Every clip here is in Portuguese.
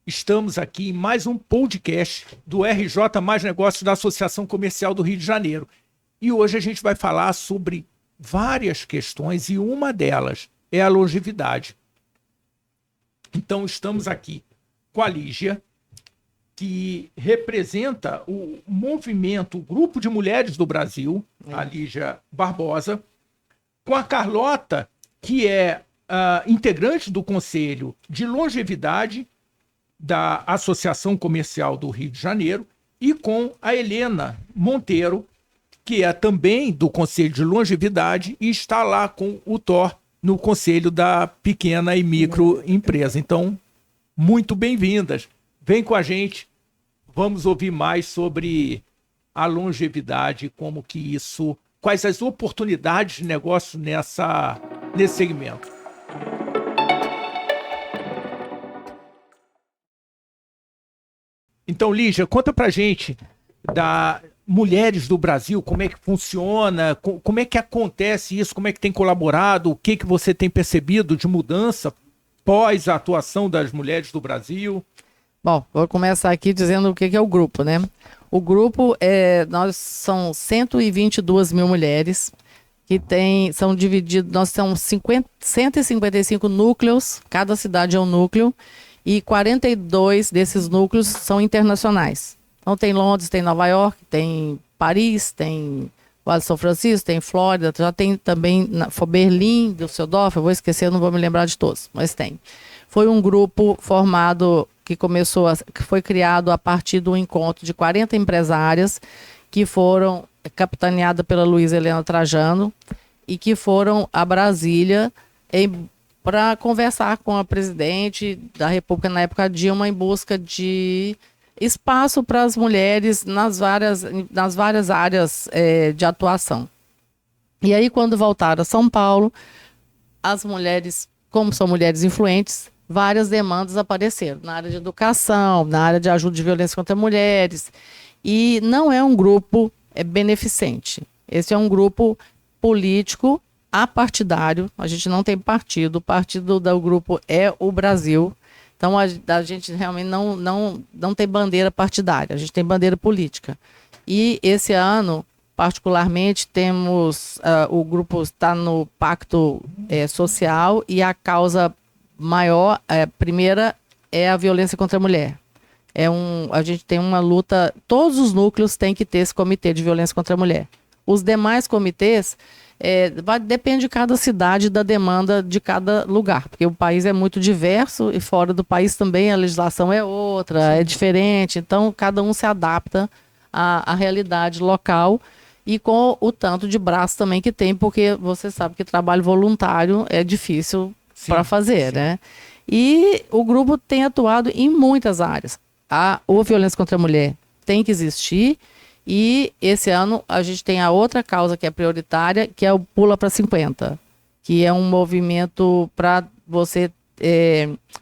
Estamos aqui em mais um podcast do RJ Mais Negócios da Associação Comercial do Rio de Janeiro. E hoje a gente vai falar sobre várias questões e uma delas é a longevidade. Então estamos aqui com a Lígia, que representa o movimento, o Grupo de Mulheres do Brasil, a Lígia Barbosa, com a Carlota, que é integrante do Conselho de Longevidade da Associação Comercial do Rio de Janeiro, e com a Helena Monteiro, que é também do Conselho de Longevidade e está lá com o Thor no Conselho da Pequena e Microempresa. Então, muito bem-vindas. Vem com a gente, vamos ouvir mais sobre a longevidade, como que isso, quais as oportunidades de negócio nesse segmento. Então, Lígia, conta pra gente da Mulheres do Brasil, como é que funciona, como é que acontece isso, como é que tem colaborado, o que você tem percebido de mudança pós a atuação das Mulheres do Brasil? Bom, vou começar aqui dizendo o que é o grupo, né? O grupo, nós são 122 mil mulheres que são divididos, nós temos 155 núcleos, cada cidade é um núcleo, e 42 desses núcleos são internacionais. Então tem Londres, tem Nova York, tem Paris, tem Vale de São Francisco, tem Flórida, já tem também Berlim, Düsseldorf, eu vou esquecer, não vou me lembrar de todos, mas tem. Foi um grupo formado, que foi criado a partir do encontro de 40 empresárias que foram capitaneadas pela Luísa Helena Trajano e que foram a Brasília para conversar com a presidente da República, na época Dilma, em busca de espaço para as mulheres nas várias áreas de atuação. E aí, quando voltaram a São Paulo, as mulheres, como são mulheres influentes, várias demandas apareceram na área de educação, na área de ajuda de violência contra mulheres. E não é um grupo beneficente. Esse é um grupo político apartidário. A gente não tem partido. O partido do grupo é o Brasil. Então, a gente realmente não tem bandeira partidária. A gente tem bandeira política. E esse ano, particularmente, temos... o grupo está no Pacto Social e a causa maior, primeira, é a violência contra a mulher. A gente tem uma luta, todos os núcleos têm que ter esse comitê de violência contra a mulher. Os demais comitês, depende de cada cidade, da demanda de cada lugar, porque o país é muito diverso e fora do país também a legislação é outra, sim, é diferente, então cada um se adapta à realidade local e com o tanto de braço também que tem, porque você sabe que trabalho voluntário é difícil para fazer, sim, né? E o grupo tem atuado em muitas áreas. A violência contra a mulher tem que existir e esse ano a gente tem a outra causa que é prioritária, que é o Pula para 50, que é um movimento para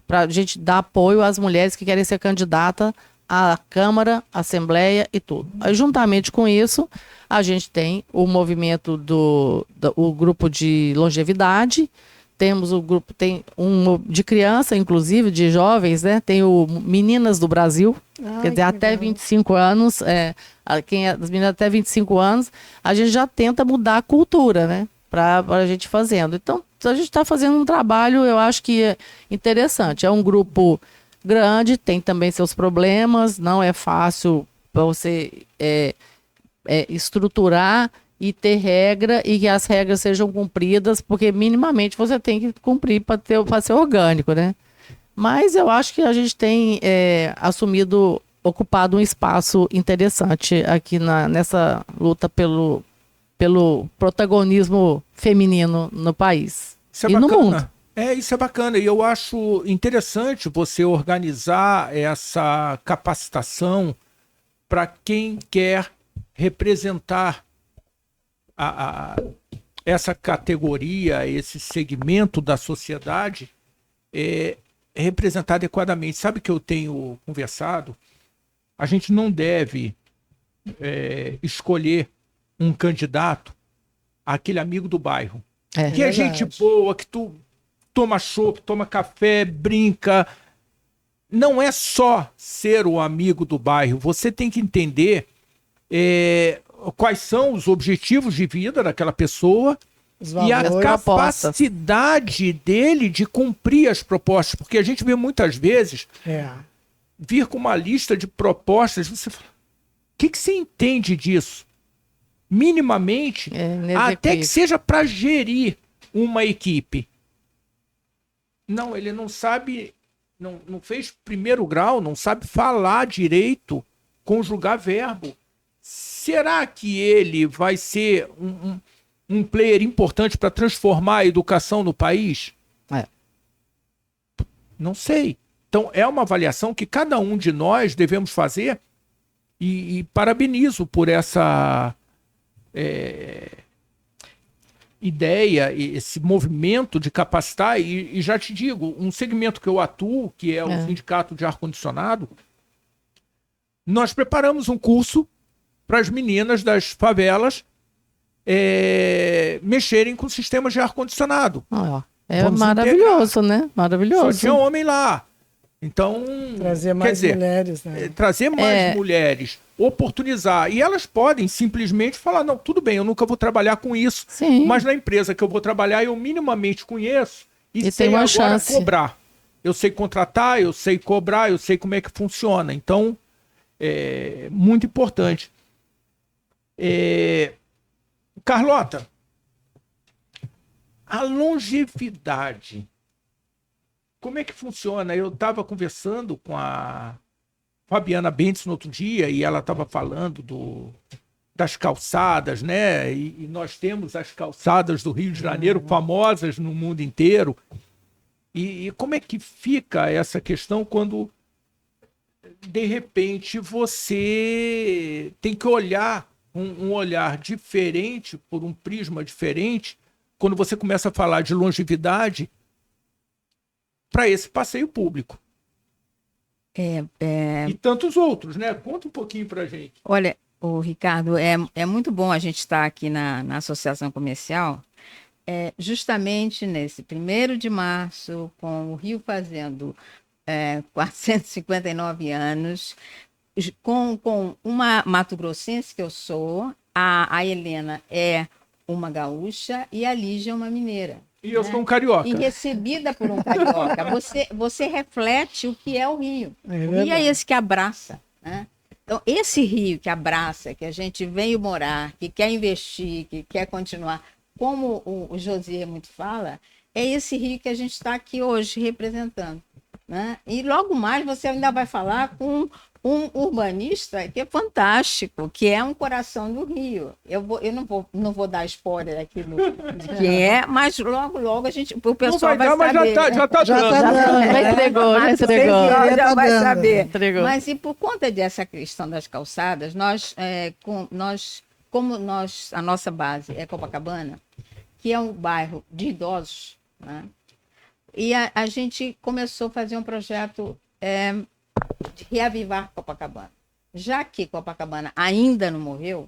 a gente dar apoio às mulheres que querem ser candidata à Câmara, Assembleia e tudo. Aí, juntamente com isso, a gente tem o movimento o grupo de longevidade. Temos o grupo, tem um de criança, inclusive, de jovens, né? Tem o Meninas do Brasil, quer dizer, até 25 anos, as meninas até 25 anos, a gente já tenta mudar a cultura, né? Para a gente fazendo. Então, a gente está fazendo um trabalho, eu acho que é interessante. É um grupo grande, tem também seus problemas, não é fácil para você estruturar e ter regra e que as regras sejam cumpridas, porque minimamente você tem que cumprir para ser orgânico, né? Mas eu acho que a gente tem ocupado um espaço interessante aqui nessa luta pelo protagonismo feminino no país e no mundo. Isso é bacana. E eu acho interessante você organizar essa capacitação para quem quer representar essa categoria, esse segmento da sociedade representar adequadamente. Sabe que eu tenho conversado? A gente não deve escolher um candidato, aquele amigo do bairro, que é gente boa, que tu toma chopp, toma café, brinca. não é só ser o amigo do bairro, você tem que entender quais são os objetivos de vida daquela pessoa e a capacidade dele de cumprir as propostas. Porque a gente vê muitas vezes vir com uma lista de propostas, você fala, o que você entende disso? Minimamente, até que seja para gerir uma equipe. Não, ele não sabe, não fez primeiro grau, não sabe falar direito, conjugar verbo. Será que ele vai ser um player importante para transformar a educação no país? Não sei. Então, é uma avaliação que cada um de nós devemos fazer e parabenizo por essa ideia, esse movimento de capacitar. E já te digo, um segmento que eu atuo, que é o Sindicato de Ar-Condicionado, nós preparamos um curso para as meninas das favelas mexerem com sistemas de ar-condicionado. Maravilhoso, né? Maravilhoso. Só tinha homem lá. Então, trazer mais mulheres, né? Trazer mais mulheres, oportunizar. E elas podem simplesmente falar, não, tudo bem, eu nunca vou trabalhar com isso. Sim. Mas na empresa que eu vou trabalhar, eu minimamente conheço e sei tem uma agora chance. cobrar. Eu sei contratar, eu sei cobrar, eu sei como é que funciona. Então, é muito importante. Carlota, a longevidade, como é que funciona? Eu estava conversando com a Fabiana Bentes no outro dia e ela estava falando das calçadas, né? E nós temos as calçadas do Rio de Janeiro famosas no mundo inteiro. E como é que fica essa questão quando, de repente, você tem que olhar um olhar diferente, por um prisma diferente, quando você começa a falar de longevidade para esse passeio público? E tantos outros, né? Conta um pouquinho para a gente. Olha, Ricardo, é muito bom a gente estar aqui na Associação Comercial, justamente nesse 1º de março, com o Rio fazendo 459 anos, com uma mato-grossense que eu sou, a Helena é uma gaúcha e a Lígia é uma mineira. E eu sou um carioca. E recebida por um carioca. Você reflete o que é o Rio. O Rio é esse que abraça, né? Então, esse Rio que abraça, que a gente veio morar, que quer investir, que quer continuar, como o Josias muito fala, é esse Rio que a gente está aqui hoje representando, né? E logo mais você ainda vai falar com um urbanista que é fantástico, que é um coração do Rio. Eu não vou dar spoiler aqui de quem é, mas logo o pessoal vai saber. Já está dando. Já vai saber. Mas e por conta dessa questão das calçadas, a nossa base é Copacabana, que é um bairro de idosos, né? E a gente começou a fazer um projeto de reavivar Copacabana. Já que Copacabana ainda não morreu,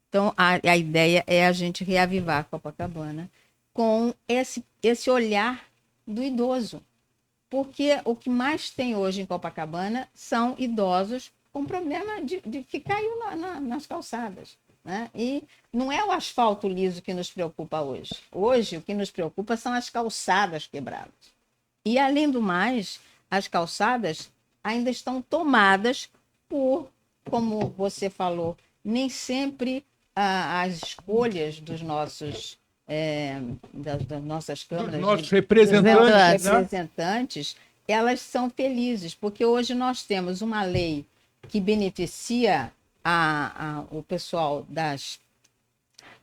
então a ideia é a gente reavivar Copacabana com esse olhar do idoso. Porque o que mais tem hoje em Copacabana são idosos com problema de ficar aí nas calçadas, né? E não é o asfalto liso que nos preocupa hoje. Hoje, o que nos preocupa são as calçadas quebradas. E, além do mais, as calçadas ainda estão tomadas por, como você falou, nem sempre as escolhas dos nossos das nossas câmaras, nossos representantes, elas são felizes, porque hoje nós temos uma lei que beneficia o pessoal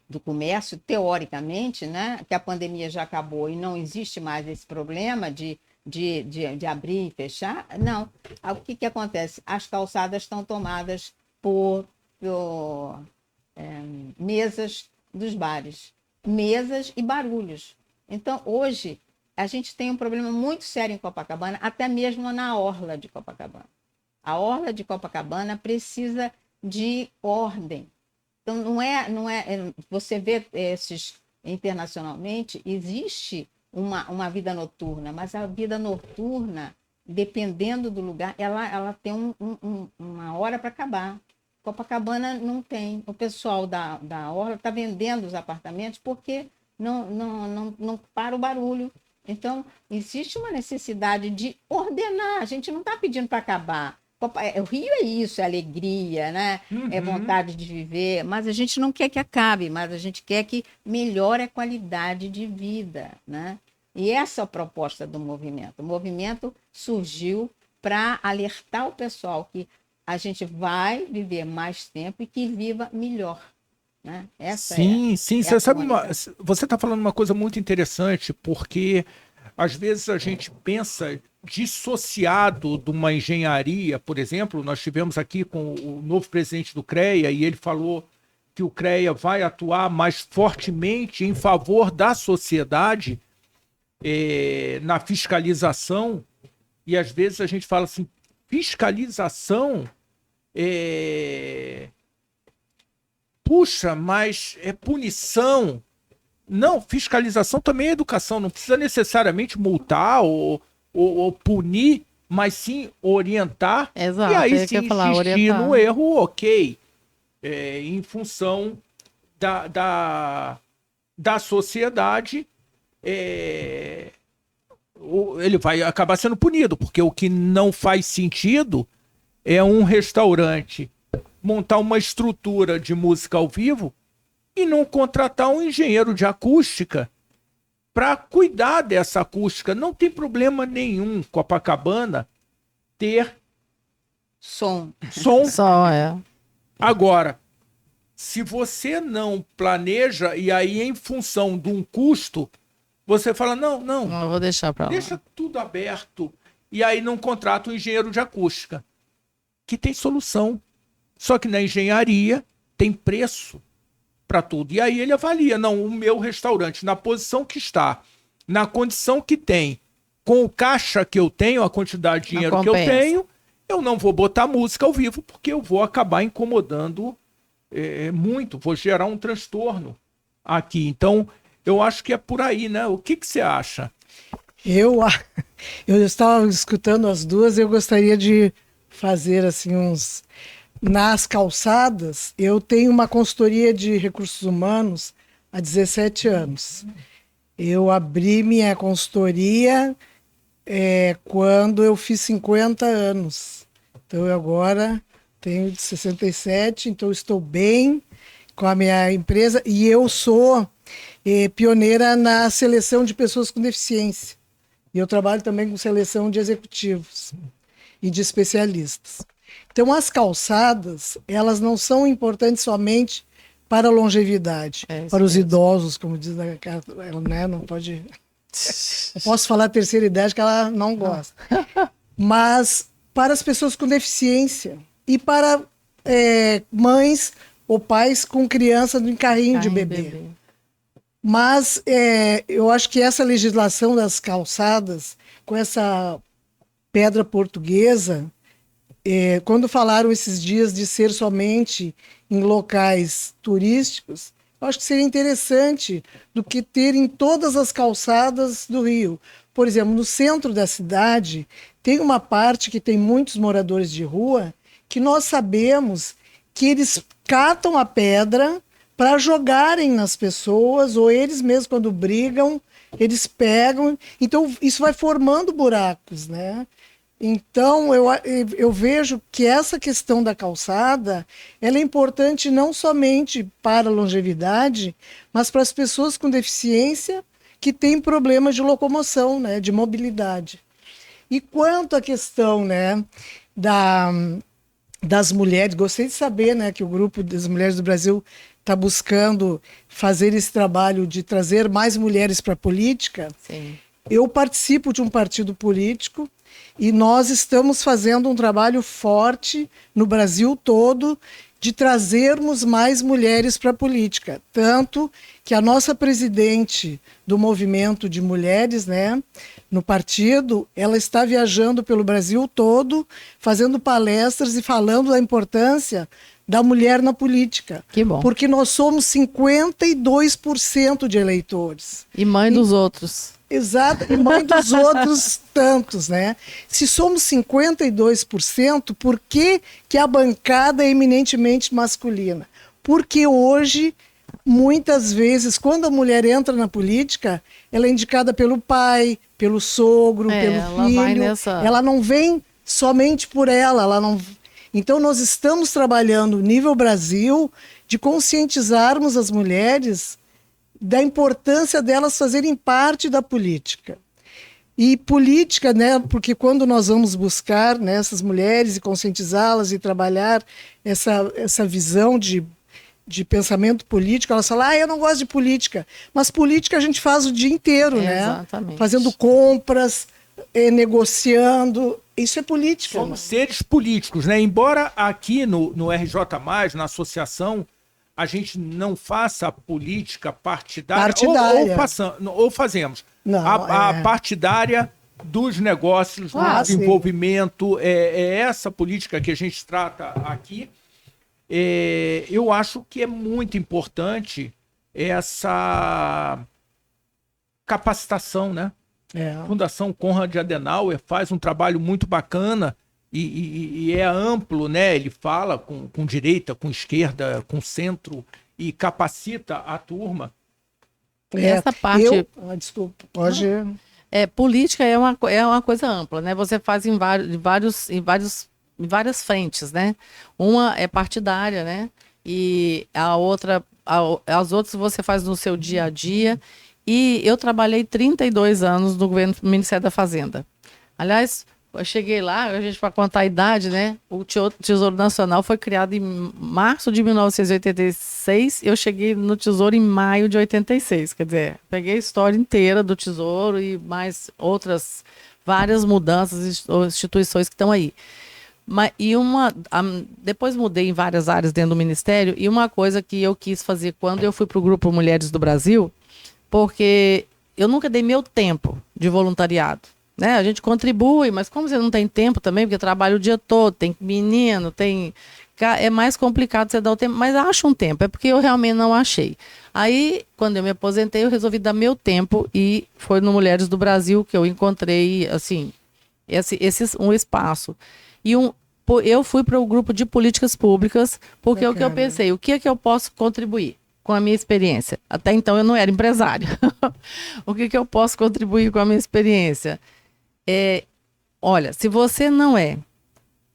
do comércio, teoricamente, né? Que a pandemia já acabou e não existe mais esse problema de abrir e fechar. Não. O que acontece? As calçadas estão tomadas por mesas dos bares, mesas e barulhos. Então, hoje, a gente tem um problema muito sério em Copacabana, até mesmo na orla de Copacabana. A orla de Copacabana precisa de ordem. Então, não é você vê internacionalmente, existe uma vida noturna, mas a vida noturna dependendo do lugar, ela tem uma hora para acabar. Copacabana não tem. O pessoal da orla está vendendo os apartamentos porque não para o barulho. Então, existe uma necessidade de ordenar. A gente não está pedindo para acabar. O Rio é isso, é alegria, né? É vontade de viver, mas a gente não quer que acabe, mas a gente quer que melhore a qualidade de vida, né? E essa é a proposta do movimento. O movimento surgiu para alertar o pessoal que a gente vai viver mais tempo e que viva melhor. Né? Sim. Você sabe, você está falando uma coisa muito interessante, porque às vezes a gente pensa dissociado de uma engenharia, por exemplo. Nós tivemos aqui com o novo presidente do CREA e ele falou que o CREA vai atuar mais fortemente em favor da sociedade na fiscalização, e às vezes a gente fala assim, fiscalização puxa, mas é punição. Não, fiscalização também é educação, não precisa necessariamente multar ou punir, mas sim orientar. Exato, e aí se insistir no erro, ok, em função da sociedade, ele vai acabar sendo punido, porque o que não faz sentido é um restaurante montar uma estrutura de música ao vivo e não contratar um engenheiro de acústica para cuidar dessa acústica. Não tem problema nenhum Copacabana ter som. Só Agora, se você não planeja e aí em função de um custo, você fala, não vou deixar para lá. Deixa tudo aberto e aí não contrata um engenheiro de acústica, que tem solução. Só que na engenharia tem preço para tudo. E aí ele avalia, não, o meu restaurante, na posição que está, na condição que tem, com o caixa que eu tenho, a quantidade de dinheiro que eu tenho, eu não vou botar música ao vivo, porque eu vou acabar incomodando muito, vou gerar um transtorno aqui. Então, eu acho que é por aí, né? O que você acha? Eu estava escutando as duas, eu gostaria de fazer assim uns... Nas calçadas, eu tenho uma consultoria de recursos humanos há 17 anos. Eu abri minha consultoria quando eu fiz 50 anos. Então, eu agora tenho 67, então estou bem com a minha empresa. E eu sou pioneira na seleção de pessoas com deficiência. E eu trabalho também com seleção de executivos e de especialistas. Então, as calçadas, elas não são importantes somente para a longevidade, para os idosos, como diz ela, né? Não pode... Eu posso falar a terceira idade que ela não gosta. Mas para as pessoas com deficiência e para mães ou pais com criança em carrinho de bebê. Mas eu acho que essa legislação das calçadas, com essa pedra portuguesa... quando falaram esses dias de ser somente em locais turísticos, eu acho que seria interessante do que ter em todas as calçadas do Rio. Por exemplo, no centro da cidade, tem uma parte que tem muitos moradores de rua que nós sabemos que eles catam a pedra para jogarem nas pessoas, ou eles mesmos, quando brigam, eles pegam. Então, isso vai formando buracos, né? Então, eu vejo que essa questão da calçada, ela é importante não somente para a longevidade, mas para as pessoas com deficiência que têm problemas de locomoção, né, de mobilidade. E quanto à questão, né, das mulheres, gostei de saber, né, que o Grupo das Mulheres do Brasil está buscando fazer esse trabalho de trazer mais mulheres para a política. Sim. Eu participo de um partido político e nós estamos fazendo um trabalho forte no Brasil todo de trazermos mais mulheres para a política. Tanto que a nossa presidente do movimento de mulheres, né, no partido, ela está viajando pelo Brasil todo, fazendo palestras e falando da importância da mulher na política. Que bom. Porque nós somos 52% de eleitores. E mãe dos outros. Exato, e mãe dos outros tantos, né? Se somos 52%, por que que a bancada é eminentemente masculina? Porque hoje, muitas vezes, quando a mulher entra na política, ela é indicada pelo pai, pelo sogro, pelo ela filho. vai nessa... Ela não vem somente por ela não... Então, nós estamos trabalhando, nível Brasil, de conscientizarmos as mulheres da importância delas fazerem parte da política. E política, né, porque quando nós vamos buscar, né, essas mulheres e conscientizá-las e trabalhar essa visão de pensamento político, elas falam, eu não gosto de política. Mas política a gente faz o dia inteiro, né? Exatamente. Fazendo compras, negociando. Isso é política. Somos seres políticos, né? Embora aqui no RJ+, na associação, a gente não faça política partidária. Ou fazemos. Não, a partidária dos negócios, do desenvolvimento, é essa política que a gente trata aqui. Eu acho que é muito importante essa capacitação, né? A Fundação Konrad Adenauer faz um trabalho muito bacana e é amplo, né? Ele fala com direita, com esquerda, com centro e capacita a turma. Essa parte... desculpa, pode... política é uma coisa ampla, né? Você faz em várias frentes, né? Uma é partidária, né? E a outra, as outras você faz no seu dia a dia. E eu trabalhei 32 anos no governo do Ministério da Fazenda. Aliás, eu cheguei lá, a gente para contar a idade, né? O Tesouro Nacional foi criado em março de 1986. Eu cheguei no Tesouro em maio de 86. Quer dizer, peguei a história inteira do Tesouro e mais outras várias mudanças, instituições que estão aí. Depois mudei em várias áreas dentro do Ministério, e uma coisa que eu quis fazer quando eu fui para o Grupo Mulheres do Brasil, porque eu nunca dei meu tempo de voluntariado, né? A gente contribui, mas como você não tem tempo também, porque trabalha o dia todo, tem menino, é mais complicado você dar o tempo, mas acha um tempo, é porque eu realmente não achei. Aí, quando eu me aposentei, eu resolvi dar meu tempo, e foi no Mulheres do Brasil que eu encontrei, assim, um espaço. E eu fui para o grupo de políticas públicas, porque o que eu pensei, o que é que eu posso contribuir com a minha experiência? Até então eu não era empresária. O que eu posso contribuir com a minha experiência? Olha, se você não é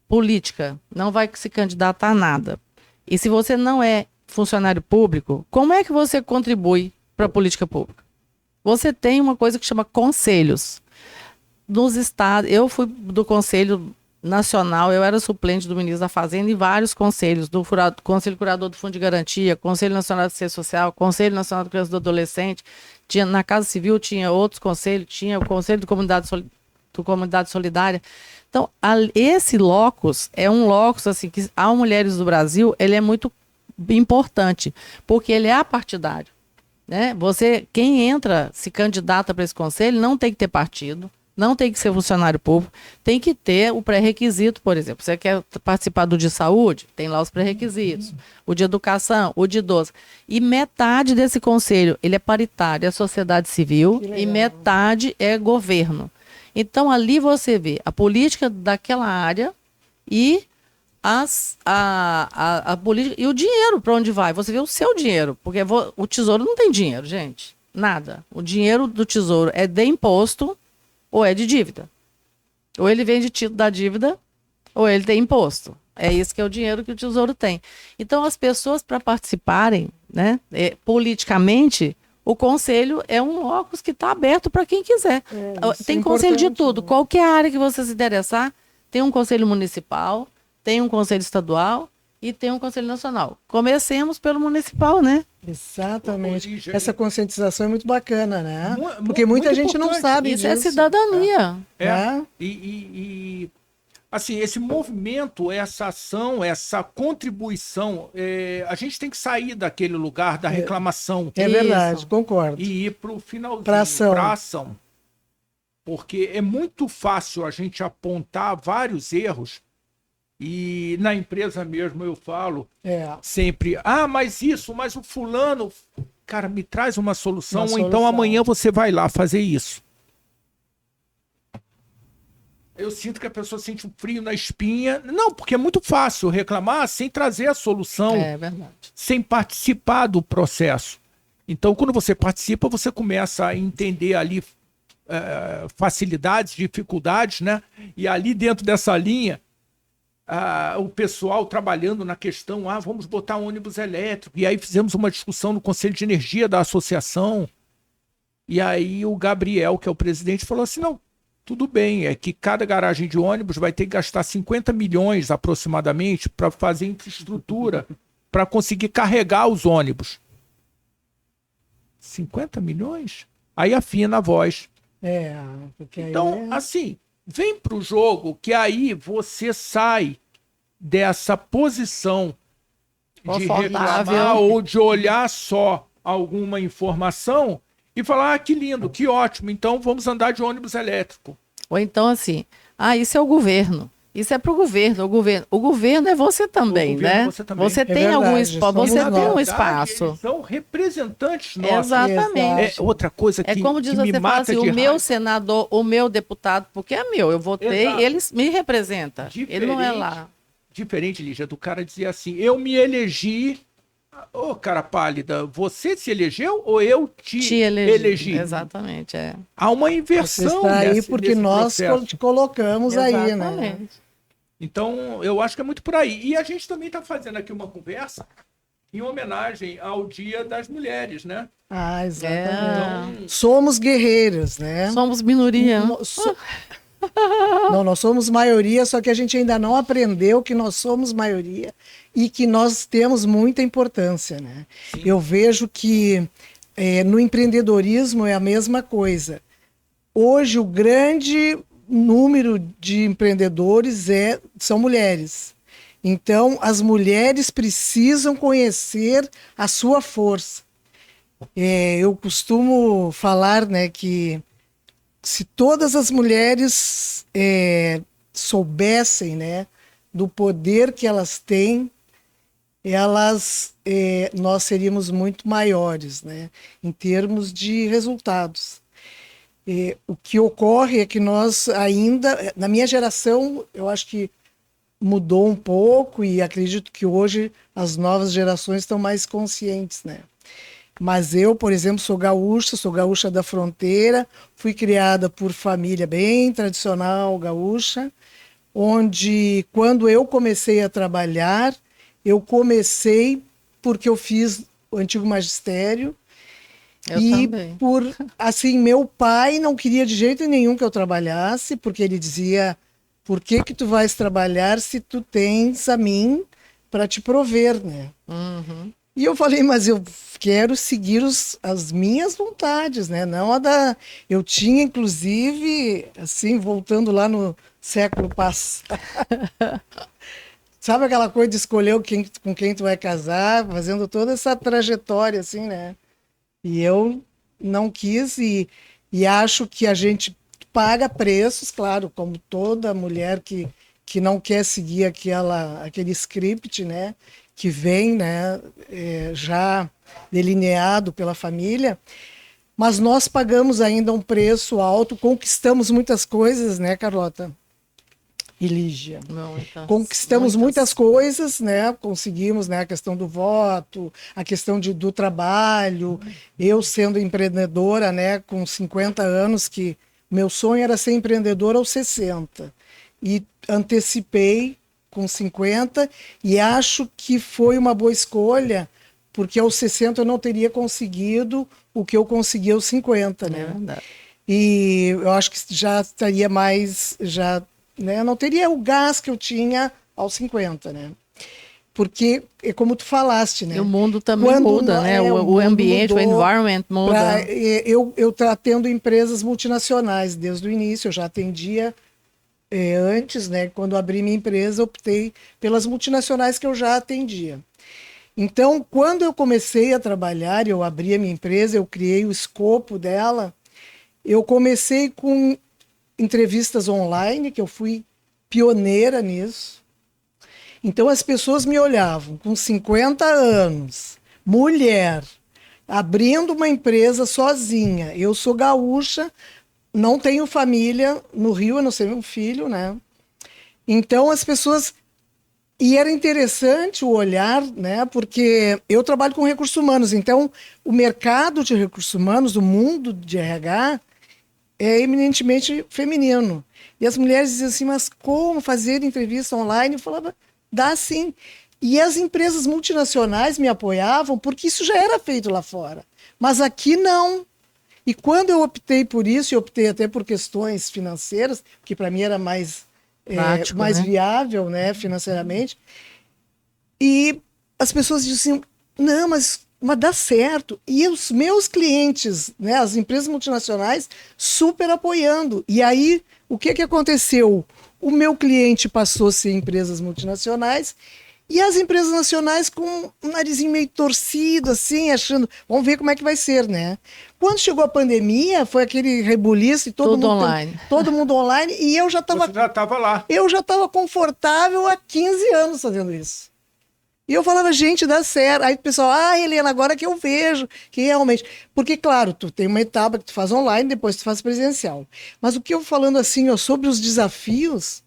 política, não vai se candidatar a nada. E se você não é funcionário público, como é que você contribui para a política pública? Você tem uma coisa que chama conselhos. Nos estados, eu fui do Conselho Nacional, eu era suplente do ministro da Fazenda em vários conselhos, do Conselho Curador do Fundo de Garantia, Conselho Nacional de Assistência Social, Conselho Nacional de Criança e do Adolescente, na Casa Civil tinha outros conselhos, tinha o Conselho de Comunidade Solidária. Então, esse locus é um locus, assim, que ao Mulheres do Brasil, ele é muito importante, porque ele é apartidário, né? Quem entra, se candidata para esse conselho, não tem que ter partido, não tem que ser funcionário público, tem que ter o pré-requisito, por exemplo. Você quer participar do de saúde? Tem lá os pré-requisitos. O de educação, o de idoso. E metade desse conselho, ele é paritário, é sociedade civil, e metade é governo. Então, ali você vê a política daquela área e a política, e o dinheiro para onde vai. Você vê o seu dinheiro, porque o Tesouro não tem dinheiro, gente. Nada. O dinheiro do Tesouro é de imposto ou é de dívida. Ou ele vem de título da dívida, ou ele tem imposto. É isso que é o dinheiro que o Tesouro tem. Então, as pessoas, para participarem, né, politicamente, o conselho é um locus que está aberto para quem quiser. Tem conselho de tudo. Né? Qualquer área que você se interessar, tem um conselho municipal, tem um conselho estadual e tem um conselho nacional. Comecemos pelo municipal, né? Exatamente. Essa conscientização é muito bacana, né? Porque muita gente não sabe isso. Isso é cidadania. Assim, esse movimento, essa ação, essa contribuição, a gente tem que sair daquele lugar da reclamação. É verdade, concordo. E ir para o finalzinho, para a ação. Porque é muito fácil a gente apontar vários erros. E na empresa mesmo eu falo sempre, mas o fulano, cara, me traz uma solução, ou então amanhã você vai lá fazer isso. Eu sinto que a pessoa sente um frio na espinha. Não, porque é muito fácil reclamar sem trazer a solução, É verdade. sem participar do processo. Então, quando você participa, você começa a entender ali facilidades, dificuldades, né? E ali dentro dessa linha, o pessoal trabalhando na questão, vamos botar um ônibus elétrico. E aí fizemos uma discussão no Conselho de Energia da associação. E aí o Gabriel, que é o presidente, falou assim, não, tudo bem, é que cada garagem de ônibus vai ter que gastar 50 milhões aproximadamente para fazer infraestrutura, para conseguir carregar os ônibus. 50 milhões? Aí afina a voz. Porque aí Então, assim, vem para o jogo que aí você sai dessa posição de reclamar Confortável. ou de olhar só alguma informação e falar, que lindo, que ótimo, então vamos andar de ônibus elétrico. Ou então assim, isso é o governo. Isso é para o governo. O governo é você também, O governo é né? você também. Você É tem algum verdade, espaço, somos você nós. tem um Na espaço. eles são representantes nossos. Exatamente. É outra coisa que, É como diz que me você, fala mata assim, de o meu raiva. senador, o meu deputado, porque é meu, eu votei, Exato. ele me representa. Ele não é lá. Diferente, Lígia, do cara dizer assim, eu me elegi. Ô, cara pálida, você se elegeu ou eu te elegi? Exatamente, é. Há uma Você inversão está aí nesse porque nós processo. te colocamos aí, né? Exatamente. Então, eu acho que é muito por aí. E a gente também está fazendo aqui uma conversa em homenagem ao Dia das Mulheres, né? Exatamente. Então, Somos guerreiros, né? Somos minoria. No- so- Não, nós somos maioria, só que a gente ainda não aprendeu que nós somos maioria e que nós temos muita importância, né? Eu vejo que no empreendedorismo é a mesma coisa. Hoje, o grande número de empreendedores são mulheres. Então, as mulheres precisam conhecer a sua força. Eu costumo falar, né, que se todas as mulheres soubessem, né, do poder que elas têm, nós seríamos muito maiores, né, em termos de resultados. O que ocorre é que nós ainda, na minha geração, eu acho que mudou um pouco e acredito que hoje as novas gerações estão mais conscientes, né? Mas eu, por exemplo, sou gaúcha da fronteira, fui criada por família bem tradicional gaúcha, onde quando eu comecei a trabalhar, eu comecei porque eu fiz o antigo magistério. Eu E também. assim, meu pai não queria de jeito nenhum que eu trabalhasse, porque ele dizia, por que tu vais trabalhar se tu tens a mim para te prover, né? Uhum. E eu falei, mas eu quero seguir as minhas vontades, né? Não a da... Eu tinha, inclusive, assim, voltando lá no século passado, sabe aquela coisa de escolher com quem tu vai casar, fazendo toda essa trajetória, assim, né? E eu não quis e acho que a gente paga preços, claro, como toda mulher que não quer seguir aquele script, né, que vem, né, já delineado pela família, mas nós pagamos ainda um preço alto, conquistamos muitas coisas, né, Carlota? E Lígia. Conquistamos muitas coisas, né? Conseguimos, né, a questão do voto, a questão do trabalho. Eu sendo empreendedora, né, com 50 anos, que meu sonho era ser empreendedora aos 60. E antecipei com 50 e acho que foi uma boa escolha, porque aos 60 eu não teria conseguido o que eu consegui aos 50, né? É verdade. E eu acho que já estaria mais... né? Não teria o gás que eu tinha aos 50, né? Porque, é como tu falaste, né? E o mundo também muda, né? O ambiente, o environment muda. Eu tendo empresas multinacionais desde o início, eu já atendia antes, né? Quando abri minha empresa, optei pelas multinacionais que eu já atendia. Então, quando eu comecei a trabalhar, eu abri a minha empresa, eu criei o escopo dela, eu comecei com entrevistas online, que eu fui pioneira nisso. Então as pessoas me olhavam com 50 anos, mulher, abrindo uma empresa sozinha. Eu sou gaúcha, não tenho família no Rio, eu não sei meu filho, né? Então as pessoas... E era interessante o olhar, né? Porque eu trabalho com recursos humanos, então o mercado de recursos humanos, o mundo de RH, é eminentemente feminino. E as mulheres diziam assim, mas como fazer entrevista online? Eu falava, dá sim. E as empresas multinacionais me apoiavam porque isso já era feito lá fora. Mas aqui não. E quando eu optei por isso, e optei até por questões financeiras, que para mim era mais, Prático, mais né? viável, né, financeiramente, e as pessoas diziam, não, mas dá certo. E os meus clientes, né, as empresas multinacionais, super apoiando. E aí, o que aconteceu? O meu cliente passou a ser empresas multinacionais e as empresas nacionais com um narizinho meio torcido, assim, achando, vamos ver como é que vai ser, né? Quando chegou a pandemia, foi aquele rebuliço e Tudo online. todo mundo online, e eu já Você já estava lá. estava confortável há 15 anos fazendo isso. E eu falava, gente, dá certo. Aí o pessoal, Helena, agora que eu vejo que realmente... Porque, claro, tu tem uma etapa que tu faz online, depois tu faz presencial. Mas o que eu falando assim, ó, sobre os desafios,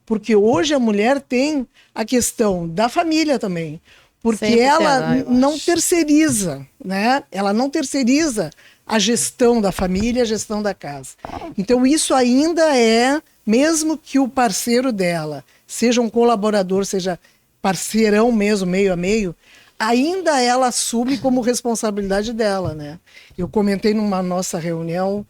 porque hoje a mulher tem a questão da família também. Porque Sempre ela terá, eu não acho. terceiriza, né? Ela não terceiriza a gestão da família, a gestão da casa. Então, isso ainda é, mesmo que o parceiro dela seja um colaborador, seja parceirão mesmo, meio a meio, ainda ela assume como responsabilidade dela, né? Eu comentei numa nossa reunião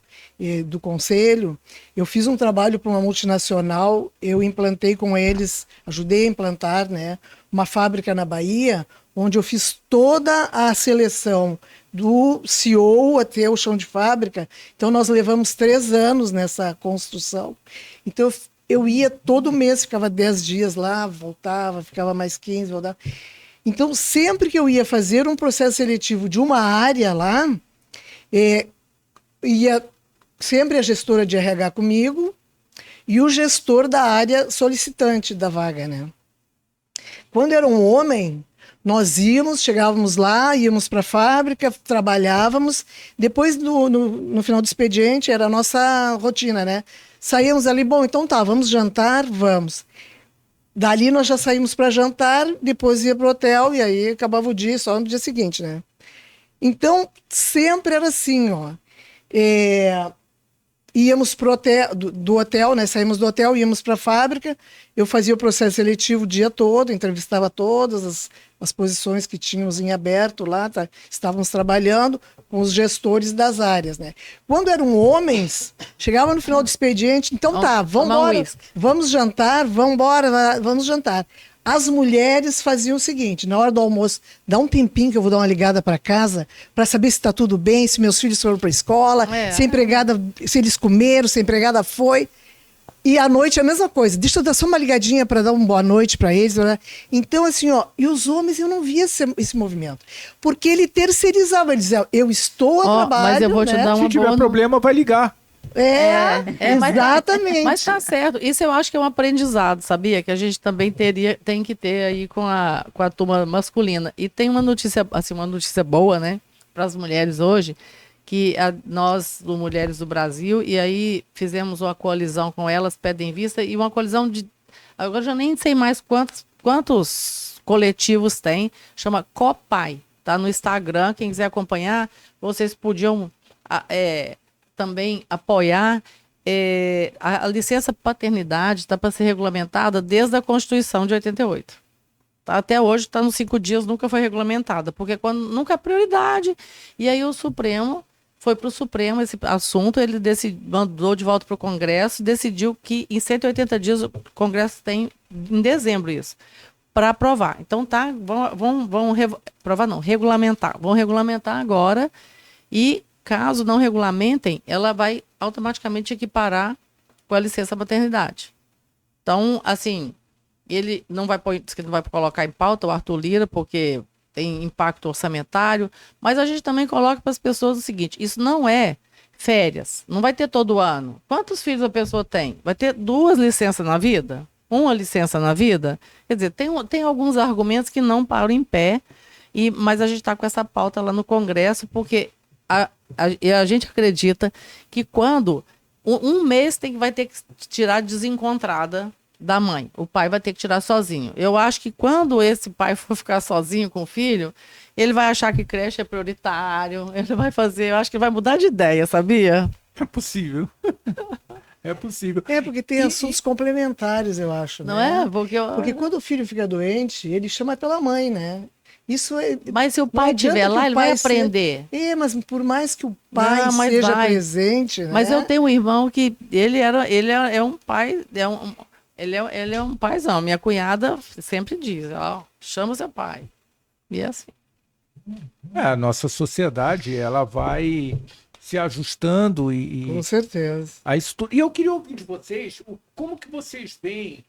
do conselho, eu fiz um trabalho para uma multinacional, eu implantei com eles, ajudei a implantar, né, uma fábrica na Bahia, onde eu fiz toda a seleção do CEO até o chão de fábrica. Então nós levamos 3 anos nessa construção. Então eu ia todo mês, ficava 10 dias lá, voltava, ficava mais 15, voltava. Então, sempre que eu ia fazer um processo seletivo de uma área lá, ia sempre a gestora de RH comigo e o gestor da área solicitante da vaga, né? Quando era um homem, nós chegávamos lá, íamos para a fábrica, trabalhávamos. Depois, no final do expediente, era a nossa rotina, né? Saíamos ali, bom, então tá, vamos jantar? Vamos. Dali nós já saímos para jantar, depois ia para o hotel e aí acabava o dia só no dia seguinte, né? Então, sempre era assim, ó. Íamos pro hotel, do hotel, né? Saímos do hotel, íamos para a fábrica, eu fazia o processo seletivo o dia todo, entrevistava todas as posições que tínhamos em aberto lá, estávamos trabalhando com os gestores das áreas, né? Quando eram homens, chegava no final do expediente, então tá, vamos embora, vamos jantar, vamos jantar. As mulheres faziam o seguinte, na hora do almoço, dá um tempinho que eu vou dar uma ligada para casa para saber se está tudo bem, se meus filhos foram para a escola, se a empregada, se eles comeram, se a empregada foi. E à noite a mesma coisa. Deixa eu dar só uma ligadinha para dar uma boa noite para eles. Né? Então, assim, ó, e os homens eu não via esse movimento. Porque ele terceirizava, ele dizia, eu estou a trabalho. Mas eu vou te dar uma Se tiver problema, vai ligar. Exatamente. Mas tá certo. Isso eu acho que é um aprendizado, sabia? Que a gente também tem que ter aí com a turma masculina. E tem uma notícia, assim, uma notícia boa, né? Para as mulheres hoje, que nós, do Mulheres do Brasil, e aí fizemos uma coalizão com elas, Pedem Vista, e uma coalizão de... Agora eu já nem sei mais quantos coletivos tem, chama Copai. Tá no Instagram, quem quiser acompanhar, vocês podiam... também apoiar a licença paternidade está para ser regulamentada desde a Constituição de 88. Tá? Até hoje está nos 5 dias, nunca foi regulamentada, porque nunca é prioridade. E aí o Supremo, foi para o Supremo esse assunto, ele mandou de volta para o Congresso e decidiu que em 180 dias o Congresso tem, em dezembro isso, para aprovar. Então tá, regulamentar. Vão regulamentar agora e caso não regulamentem, ela vai automaticamente equiparar com a licença maternidade. Então, assim, ele diz que não vai colocar em pauta o Arthur Lira, porque tem impacto orçamentário, mas a gente também coloca para as pessoas o seguinte, isso não é férias, não vai ter todo ano. Quantos filhos a pessoa tem? Vai ter 2 licenças na vida? 1 licença na vida? Quer dizer, tem alguns argumentos que não param em pé, mas a gente está com essa pauta lá no Congresso, porque a gente acredita que quando um mês vai ter que tirar desencontrada da mãe. O pai vai ter que tirar sozinho. Eu acho que quando esse pai for ficar sozinho com o filho, ele vai achar que creche é prioritário, ele vai fazer, eu acho que vai mudar de ideia, sabia? É possível. É possível. Porque tem assuntos complementares, eu acho, Não né? é? Porque quando o filho fica doente, ele chama pela mãe, né? Isso é. Mas se o não pai adianta estiver que lá, o ele vai pai seja- aprender. Mas por mais que o pai Não, mas seja vai. presente, né? Mas eu tenho um irmão que é um pai, ele é um paizão. Minha cunhada sempre diz, ó, chama seu pai. E é assim. A nossa sociedade, ela vai se ajustando Com certeza. a isso tudo. E eu queria ouvir de vocês como que vocês veem,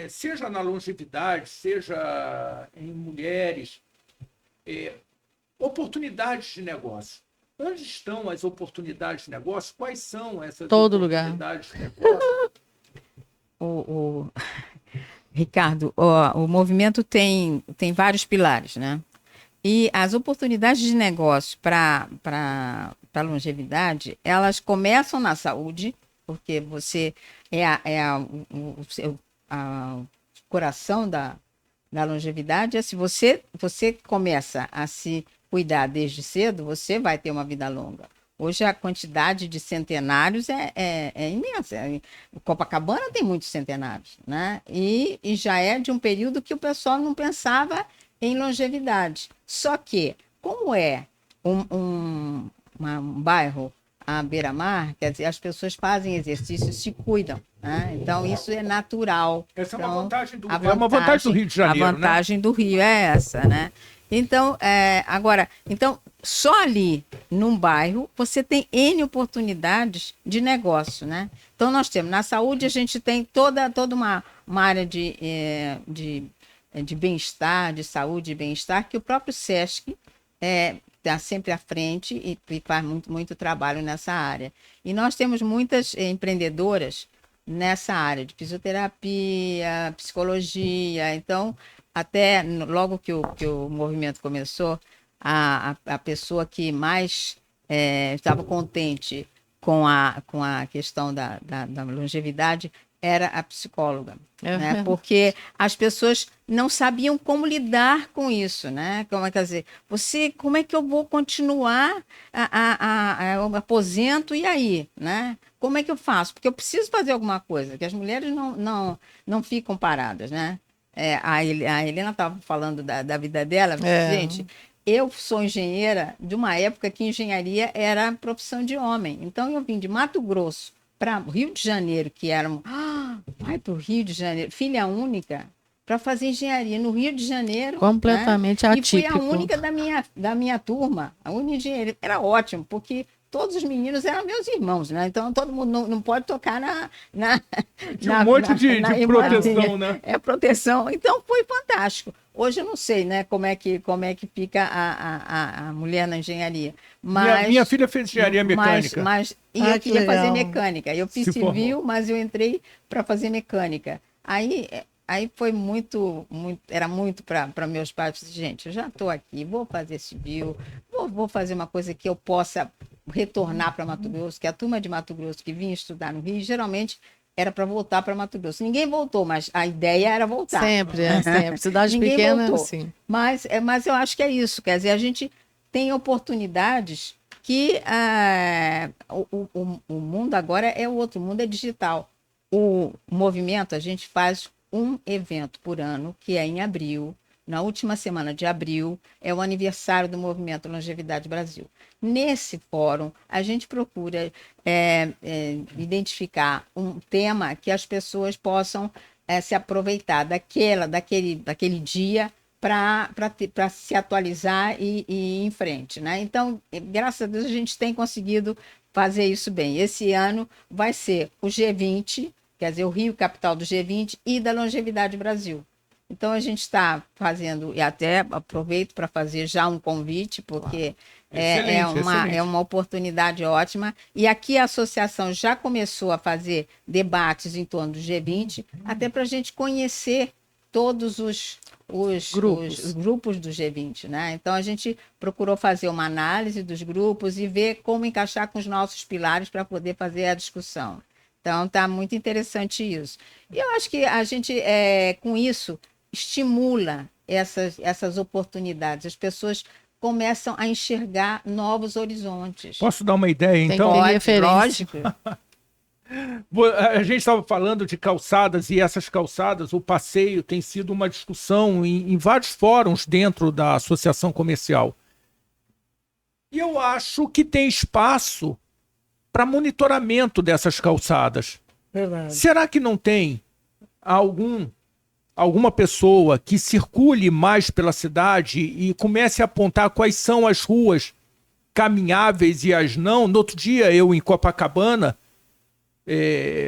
seja na longevidade, seja em mulheres, oportunidades de negócio. Onde estão as oportunidades de negócio? Quais são essas Todo lugar. oportunidades de negócio? Ricardo, o movimento tem vários pilares, né? E as oportunidades de negócio para a longevidade, elas começam na saúde, porque você o coração da longevidade. Se você começa a se cuidar desde cedo, você vai ter uma vida longa. Hoje a quantidade de centenários é imensa. O Copacabana tem muitos centenários, né? E já é de um período que o pessoal não pensava em longevidade. Só que, como é um bairro à beira-mar, quer dizer, as pessoas fazem exercício, se cuidam, né? Então, isso é natural. Essa é Então, uma vantagem uma vantagem do Rio de Janeiro, a vantagem do Rio é essa, né? Então, só ali, num bairro, você tem N oportunidades de negócio, né? Então, nós temos, na saúde, a gente tem toda uma área de bem-estar, de saúde e bem-estar, que o próprio SESC está sempre à frente e faz muito trabalho nessa área. E nós temos muitas empreendedoras nessa área de fisioterapia, psicologia. Então, até logo que o movimento começou, a pessoa que mais estava contente com a questão da longevidade era a psicóloga, né? Porque as pessoas não sabiam como lidar com isso, né? Quer dizer, como é que eu vou continuar eu me aposento e aí, né? Como é que eu faço? Porque eu preciso fazer alguma coisa, que as mulheres não ficam paradas, né? A Helena estava falando da vida dela, gente. Eu sou engenheira de uma época que engenharia era profissão de homem. Então eu vim de Mato Grosso para o Rio de Janeiro, que era vai para o Rio de Janeiro, filha única, para fazer engenharia no Rio de Janeiro. Completamente atípico. E fui a única da minha turma, a única engenharia. Era ótimo, porque todos os meninos eram meus irmãos, né? Então todo mundo não pode tocar Tinha um monte de proteção, né? Proteção. Então foi fantástico. Hoje eu não sei, né, como é que fica a mulher na engenharia. Mas, minha filha fez engenharia mecânica. Eu queria fazer mecânica. Eu fiz civil, mas eu entrei para fazer mecânica. Aí foi era muito para meus pais. Gente, eu já estou aqui, vou fazer civil, vou fazer uma coisa que eu possa retornar para Mato Grosso, que a turma de Mato Grosso que vinha estudar no Rio, geralmente era para voltar para Mato Grosso. Ninguém voltou, mas a ideia era voltar. Sempre. Cidade Ninguém pequena, voltou. sim. Mas eu acho que é isso. Quer dizer, a gente tem oportunidades que o mundo agora é o outro, o mundo é digital. O movimento, a gente faz um evento por ano, que é em abril. Na última semana de abril, é o aniversário do Movimento Longevidade Brasil. Nesse fórum, a gente procura identificar um tema que as pessoas possam se aproveitar daquele dia para se atualizar e ir em frente, né? Então, graças a Deus, a gente tem conseguido fazer isso bem. Esse ano vai ser o G20, quer dizer, o Rio, capital do G20 e da Longevidade Brasil. Então, a gente está fazendo, e até aproveito para fazer já um convite, porque é uma oportunidade ótima. E aqui a associação já começou a fazer debates em torno do G20, até para a gente conhecer todos os grupos do G20, né? Então a gente procurou fazer uma análise dos grupos e ver como encaixar com os nossos pilares para poder fazer a discussão. Então tá muito interessante isso. E eu acho que a gente, com isso, estimula essas oportunidades. As pessoas começam a enxergar novos horizontes. Posso dar uma ideia, Tem então? que ter Pode, referência. lógico. A gente estava falando de calçadas e essas calçadas, o passeio tem sido uma discussão em vários fóruns dentro da associação comercial. E eu acho que tem espaço para monitoramento dessas calçadas. Verdade. Será que não tem alguma pessoa que circule mais pela cidade e comece a apontar quais são as ruas caminháveis e as não? No outro dia, eu em Copacabana,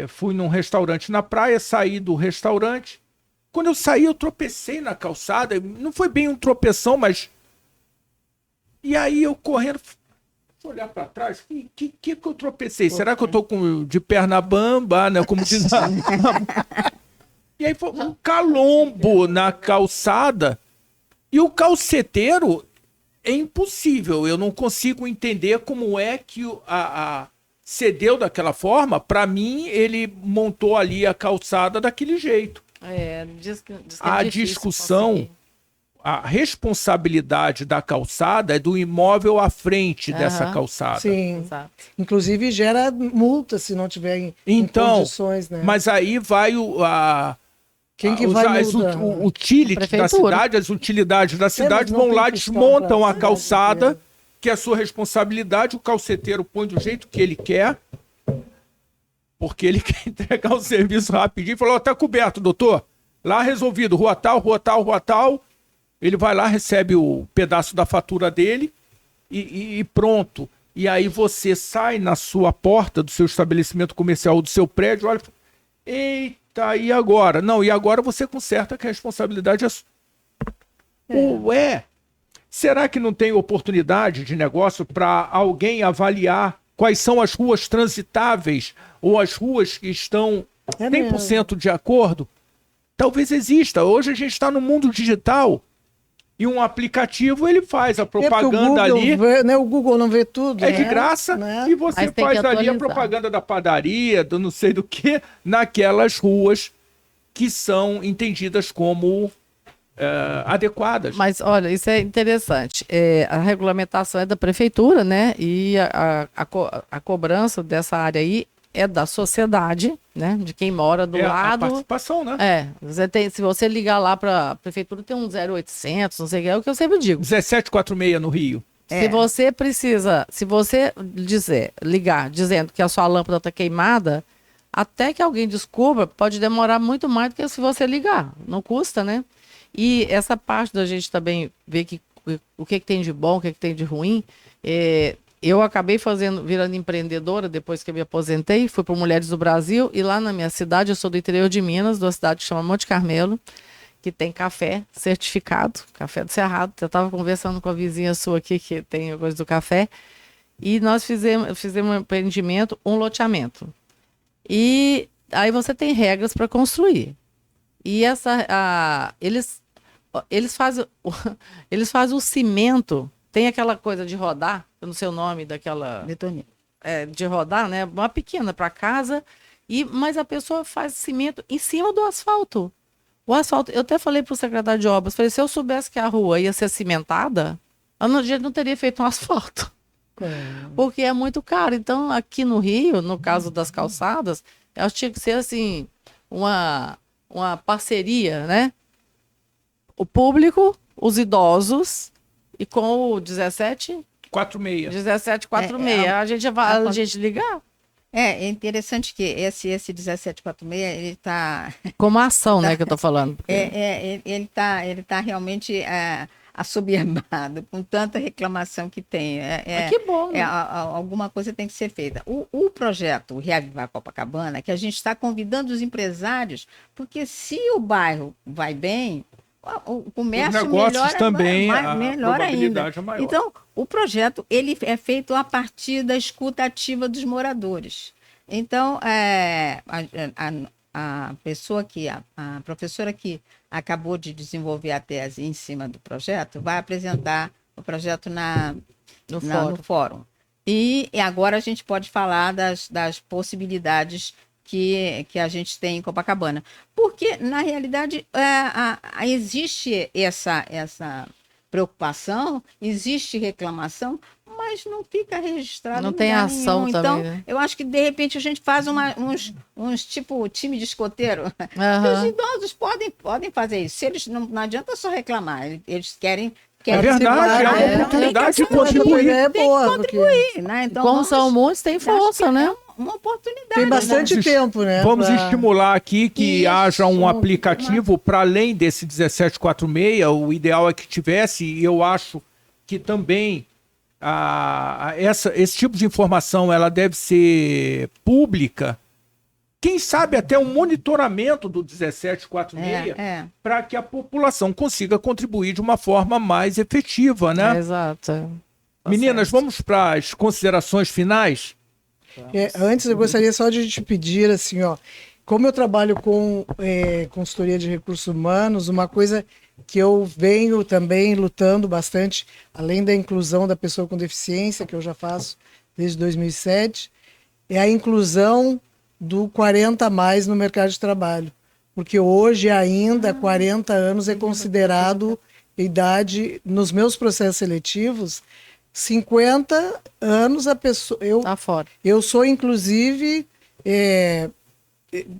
fui num restaurante na praia, saí do restaurante. Quando eu saí, eu tropecei na calçada. Não foi bem um tropeção, mas... E aí eu correndo, fui olhar para trás, que eu tropecei? Será que eu tô de perna bamba, né? Como diz a... E aí foi um calombo na calçada. E o calceteiro é impossível. Eu não consigo entender como é que cedeu daquela forma. Para mim, ele montou ali a calçada daquele jeito. Diz que A difícil discussão, conseguir. a responsabilidade da calçada é do imóvel à frente dessa Aham. calçada. Sim. Exato. Inclusive gera multa se não tiver em Então, condições, né? mas aí vai Quem que vai mudar? o utility A da prefeitura. cidade, as utilidades da cidade não vão tem lá, fiscal desmontam pra a cidade calçada, inteira. que é a sua responsabilidade, o calceteiro põe do jeito que ele quer, porque ele quer entregar o serviço rapidinho, falou, tá coberto, doutor, lá resolvido, rua tal, rua tal, rua tal, ele vai lá, recebe o pedaço da fatura dele e pronto. E aí você sai na sua porta do seu estabelecimento comercial ou do seu prédio, olha, eita, e agora? Não, e agora você conserta que a responsabilidade é sua. Ué, será que não tem oportunidade de negócio para alguém avaliar quais são as ruas transitáveis ou as ruas que estão 100% de acordo? Talvez exista. Hoje a gente está no mundo digital e um aplicativo ele faz a propaganda ali. O Google não vê tudo. É de né? graça Né? e você Mas tem faz que ali a atualizar. propaganda da padaria, do não sei do que, naquelas ruas que são entendidas como adequadas. Mas, olha, isso é interessante. A regulamentação é da prefeitura, né? E a cobrança dessa área aí é da sociedade, né? De quem mora do a lado. participação, né? Se você ligar lá para a prefeitura, tem um 0800, não sei o que, é o que eu sempre digo. 1746 no Rio. Se você ligar dizendo que a sua lâmpada está queimada, até que alguém descubra, pode demorar muito mais do que se você ligar. Não custa, né? E essa parte da gente também ver o que tem de bom, o que tem de ruim. Eu acabei virando empreendedora depois que eu me aposentei, fui para Mulheres do Brasil, e lá na minha cidade, eu sou do interior de Minas, de uma cidade que chama Monte Carmelo, que tem café certificado, café do Cerrado. Eu estava conversando com a vizinha sua aqui, que tem coisa do café, e nós fizemos um empreendimento, um loteamento. E aí você tem regras para construir. E eles fazem o cimento, tem aquela coisa de rodar, eu não sei o nome daquela... Betônia. De rodar, né? Uma pequena para casa, mas a pessoa faz cimento em cima do asfalto. O asfalto, eu até falei para o secretário de obras, falei, se eu soubesse que a rua ia ser cimentada, a gente não teria feito um asfalto. Porque é muito caro. Então, aqui no Rio, no caso das calçadas, elas tinha que ser assim, uma parceria, né? O público, os idosos, e com o 1746. A gente ligar. É interessante que esse 1746, ele está... Como ação, né, que eu tô falando. Ele tá realmente assoberbado com tanta reclamação que tem. Que bom, né? Alguma coisa tem que ser feita. O projeto Reavivar Copacabana, que a gente está convidando os empresários, porque se o bairro vai bem, o comércio os negócios melhora, também, melhor a ainda. probabilidade é maior. Então, o projeto ele é feito a partir da escuta ativa dos moradores. Então, a pessoa a professora que acabou de desenvolver a tese em cima do projeto vai apresentar o projeto no fórum. E agora a gente pode falar das possibilidades que a gente tem em Copacabana. Porque, na realidade, existe essa preocupação, existe reclamação, mas não fica registrado. Não tem ação nenhum. também, Então, né? eu acho que, de repente, a gente faz uns tipo time de escoteiro. Aham. Os idosos podem fazer isso. Se eles não adianta só reclamar, eles querem É verdade, é uma oportunidade de contribuir. É boa, porque né? Então, Como são muitos, tem força, né? Uma oportunidade. tem bastante Vamos tempo, né? Vamos pra- estimular aqui que Isso, haja um aplicativo para além desse 1746. O ideal é que tivesse, e eu acho que também esse tipo de informação ela deve ser pública. Quem sabe até um monitoramento do 1746 para que a população consiga contribuir de uma forma mais efetiva, né? Exato. Meninas, vamos para as considerações finais? Antes, eu gostaria só de te pedir, assim, ó, como eu trabalho com consultoria de recursos humanos, uma coisa que eu venho também lutando bastante, além da inclusão da pessoa com deficiência, que eu já faço desde 2007, é a inclusão do 40 a mais no mercado de trabalho. Porque hoje ainda 40 anos é considerado idade, nos meus processos seletivos, 50 anos a pessoa... Tá fora. Eu sou, inclusive,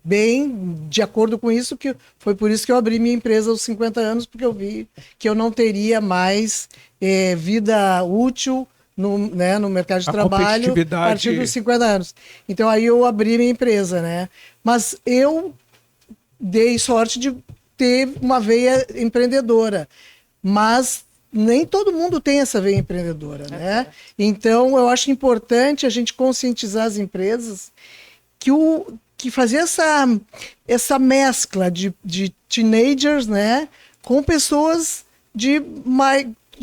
bem de acordo com isso, que foi por isso que eu abri minha empresa aos 50 anos, porque eu vi que eu não teria mais vida útil no mercado de trabalho a partir dos 50 anos. Então, aí eu abri minha empresa, né? Mas eu dei sorte de ter uma veia empreendedora. Mas nem todo mundo tem essa veia empreendedora, né? Então, eu acho importante a gente conscientizar as empresas que fazer essa mescla de teenagers, né, com pessoas de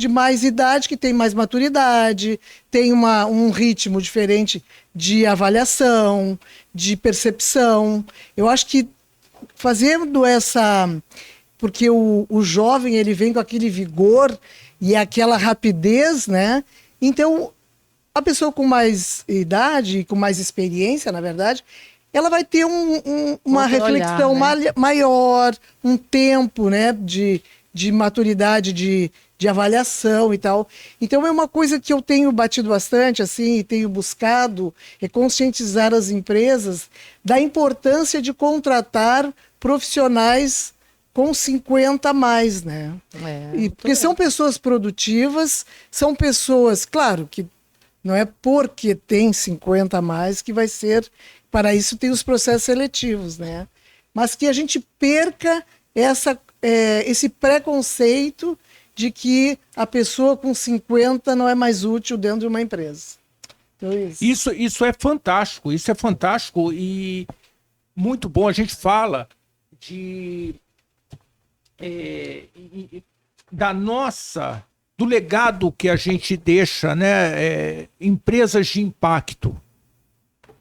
mais idade, que tem mais maturidade, tem um ritmo diferente de avaliação, de percepção. Eu acho que fazendo porque o jovem ele vem com aquele vigor e aquela rapidez, né? Então, a pessoa com mais idade, com mais experiência, na verdade, ela vai ter uma reflexão olhar, né? maior, um tempo, né, de maturidade, de avaliação e tal. Então, é uma coisa que eu tenho batido bastante, assim, e tenho buscado conscientizar as empresas da importância de contratar profissionais com 50 a mais, né? Porque são pessoas produtivas, são pessoas, claro, que não é porque tem 50 a mais que vai ser, para isso tem os processos seletivos, né? Mas que a gente perca esse preconceito de que a pessoa com 50 não é mais útil dentro de uma empresa. Então, isso é fantástico, e muito bom. A gente fala do legado que a gente deixa, né? Empresas de impacto.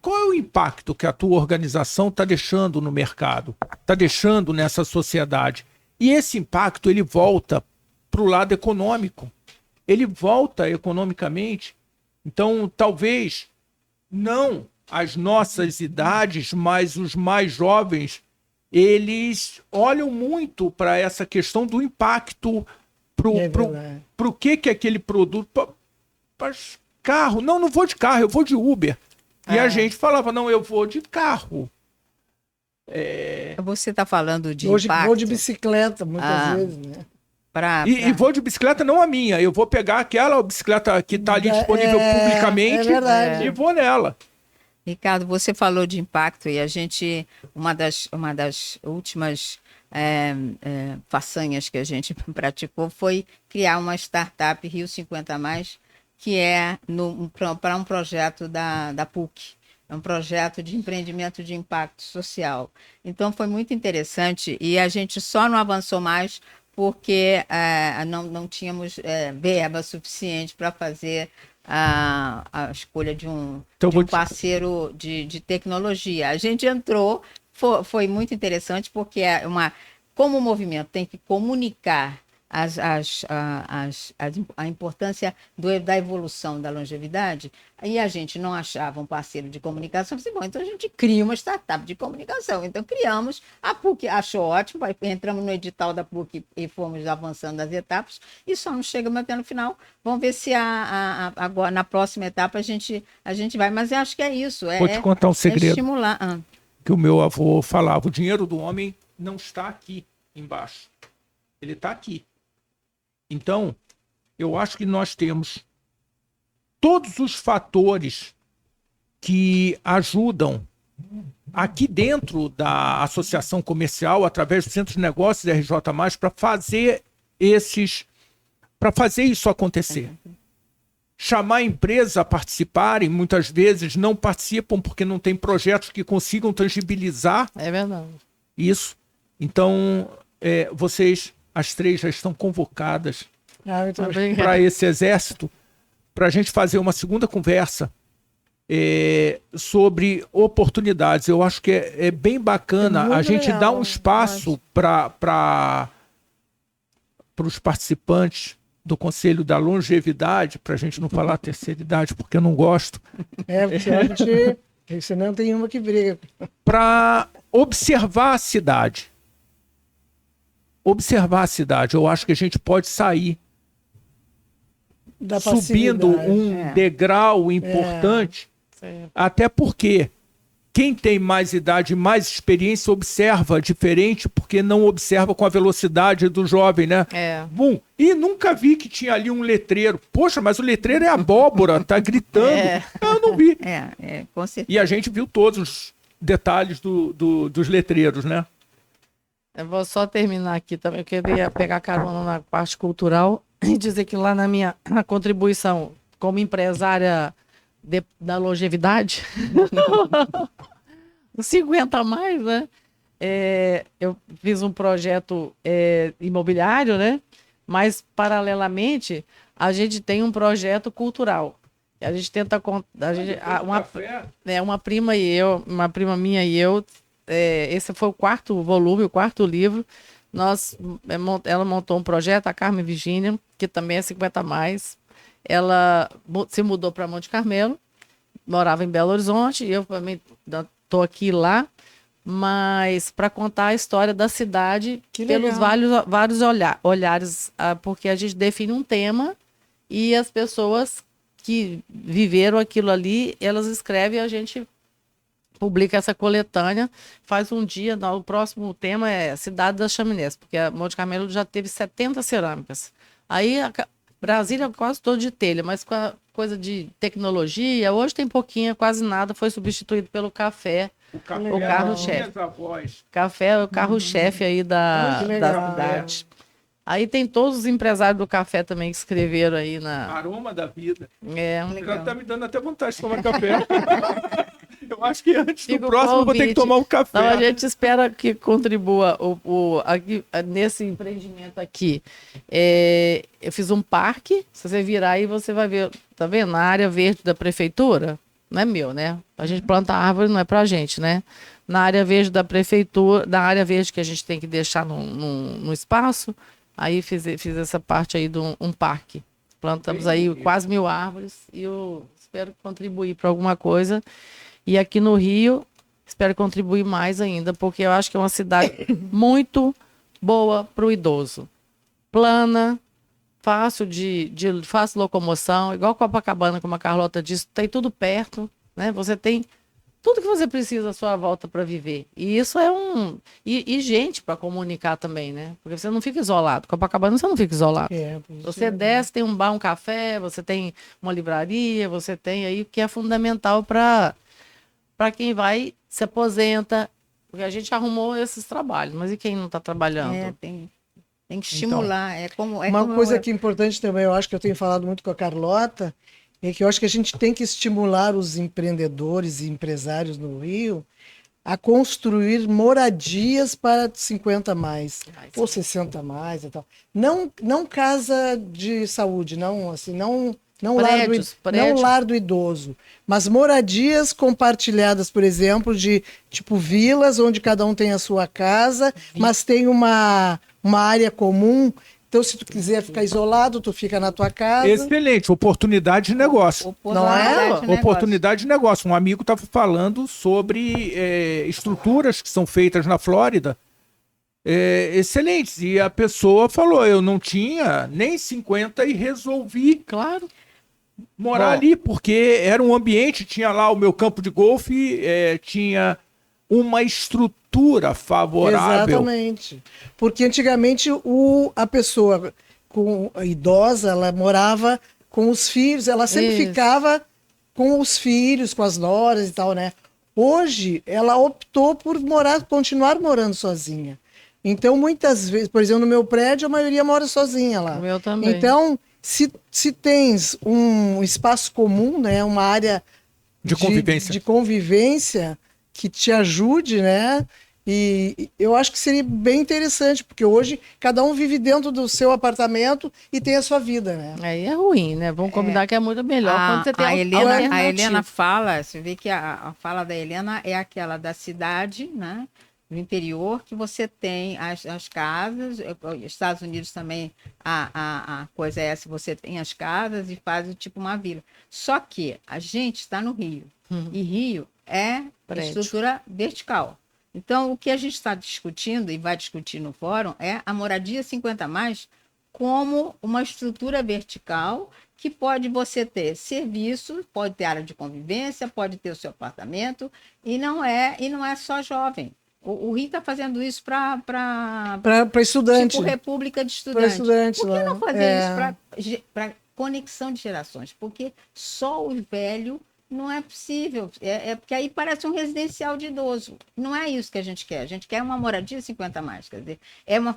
Qual é o impacto que a tua organização está deixando no mercado, está deixando nessa sociedade? E esse impacto ele volta para o lado econômico, ele volta economicamente. Então, talvez não as nossas idades, mas os mais jovens, eles olham muito para essa questão do impacto, para o que aquele produto... Para carro. Não vou de carro, eu vou de Uber. E a gente falava, não, eu vou de carro. Você está falando de hoje impacto. vou de bicicleta, muitas vezes, né? E vou de bicicleta, não a minha. Eu vou pegar aquela bicicleta que está ali disponível publicamente e vou nela. Ricardo, você falou de impacto e a gente, uma das últimas façanhas que a gente praticou foi criar uma startup Rio 50 Mais, que é para um projeto da PUC. É um projeto de empreendimento de impacto social. Então, foi muito interessante e a gente só não avançou mais porque não tínhamos verba suficiente para fazer a escolha de um parceiro de tecnologia. A gente entrou, foi muito interessante, porque como o movimento tem que comunicar a importância da evolução da longevidade, e a gente não achava um parceiro de comunicação, eu disse, bom, então a gente cria uma startup de comunicação. Então criamos, a PUC achou ótimo, entramos no edital da PUC e fomos avançando as etapas, e só não chegamos até no final. Vamos ver se agora, na próxima etapa a gente vai, mas eu acho que é isso. Vou te contar um segredo. Estimular. Que o meu avô falava, o dinheiro do homem não está aqui embaixo, ele está aqui. Então, eu acho que nós temos todos os fatores que ajudam aqui dentro da associação comercial, através do Centro de Negócios da RJ+, para fazer isso acontecer. Chamar a empresa a participarem, muitas vezes não participam porque não tem projetos que consigam tangibilizar isso. Então, vocês, as três, já estão convocadas para esse exército, para a gente fazer uma segunda conversa sobre oportunidades. Eu acho que é bem bacana a gente dar um espaço para os participantes do Conselho da Longevidade, para a gente não falar terceira idade, porque eu não gosto. Porque senão tem uma que briga. Para observar a cidade. Observar a cidade. Eu acho que a gente pode sair subindo um degrau importante, até porque quem tem mais idade, mais experiência, observa diferente, porque não observa com a velocidade do jovem, né? Bum. E nunca vi que tinha ali um letreiro. Poxa, mas o letreiro é abóbora, tá gritando. Eu não vi. Com certeza. E a gente viu todos os detalhes dos letreiros, né? Eu vou só terminar aqui também. Eu queria pegar carona na parte cultural e dizer que lá na minha contribuição como empresária da longevidade, não se aguenta mais, né? Eu fiz um projeto imobiliário, né? Mas, paralelamente, a gente tem um projeto cultural. A gente tenta... uma prima minha e eu, esse foi o quarto volume, o quarto livro. Ela montou um projeto, a Carmen Virgínia, que também é 50 a mais. Ela se mudou para Monte Carmelo, morava em Belo Horizonte, e eu também estou aqui lá, mas para contar a história da cidade pelos vários olhares, porque a gente define um tema e as pessoas que viveram aquilo ali, elas escrevem e a gente publica essa coletânea, faz um dia, o próximo tema é Cidade das Chaminés, porque a Monte Carmelo já teve 70 cerâmicas. Aí Brasília é quase todo de telha, mas com a coisa de tecnologia, hoje tem pouquinha, quase nada, foi substituído pelo café, o carro-chefe. Café é o carro-chefe aí da cidade. Aí tem todos os empresários do café também que escreveram aí na... Aroma da vida. Já tá me dando até vontade de tomar café. Eu acho que antes do próximo eu vou ter que tomar um café. Então a gente espera que contribua aqui, nesse empreendimento aqui. Eu fiz um parque, se você virar aí você vai ver, tá vendo? Na área verde da prefeitura, não é meu, né? A gente planta árvore, não é pra gente, né? Na área verde da prefeitura, na área verde que a gente tem que deixar no espaço, aí fiz essa parte aí de um parque. Plantamos aí quase 1000 árvores e eu espero contribuir para alguma coisa. E aqui no Rio, espero contribuir mais ainda, porque eu acho que é uma cidade muito boa para o idoso. Plana, fácil fácil locomoção, igual Copacabana, como a Carlota disse, tem tudo perto, né? Você tem tudo que você precisa à sua volta para viver. E isso é E gente para comunicar também, né? Porque você não fica isolado. Copacabana você não fica isolado. Você desce, tem um bar, um café, você tem uma livraria, você tem aí, que é fundamental para quem vai, se aposenta, porque a gente arrumou esses trabalhos, mas e quem não está trabalhando? Tem que estimular. Então, uma coisa que é importante também, eu acho que eu tenho falado muito com a Carlota, é que eu acho que a gente tem que estimular os empreendedores e empresários no Rio a construir moradias para 50 a mais, ou 60 a mais e tal. Não casa de saúde, não Não, Prédios. não lar do idoso, mas moradias compartilhadas, por exemplo, de tipo vilas, onde cada um tem a sua casa, mas tem uma área comum. Então, se tu quiser ficar isolado, tu fica na tua casa. Excelente, oportunidade de negócio. Não é? Oportunidade de negócio. Um amigo estava falando sobre estruturas que são feitas na Flórida, excelentes. E a pessoa falou, eu não tinha nem 50 e resolvi Claro. morar ali, porque era um ambiente, tinha lá o meu campo de golfe, tinha uma estrutura favorável. Exatamente. Porque antigamente a pessoa a idosa, ela morava com os filhos, ela sempre Isso. ficava com os filhos, com as noras e tal, né? Hoje, ela optou por continuar morando sozinha. Então, muitas vezes, por exemplo, no meu prédio, a maioria mora sozinha lá. O meu também. Então, se tens um espaço comum, né, uma área De convivência. de convivência que te ajude, né? E eu acho que seria bem interessante, porque hoje cada um vive dentro do seu apartamento e tem a sua vida, né? Aí é ruim, né? Vamos combinar que é muito melhor quando você tem a Helena alternativa. fala, você vê que a fala da Helena é aquela da cidade, né? Do interior, que você tem as casas, Estados Unidos também, a coisa é essa, você tem as casas e faz tipo uma vila. Só que a gente está no Rio, e Rio é Prédio. estrutura vertical. Então, o que a gente está discutindo e vai discutir no fórum é a moradia 50+, como uma estrutura vertical que pode você ter serviço, pode ter área de convivência, pode ter o seu apartamento, e não é só jovem. O Rio está fazendo isso para estudante. tipo República de Para Estudantes. estudante Por que lá. não fazer isso para conexão de gerações? Porque só o velho não é possível. Porque aí parece um residencial de idoso. Não é isso que a gente quer. A gente quer uma moradia 50+. Quer dizer,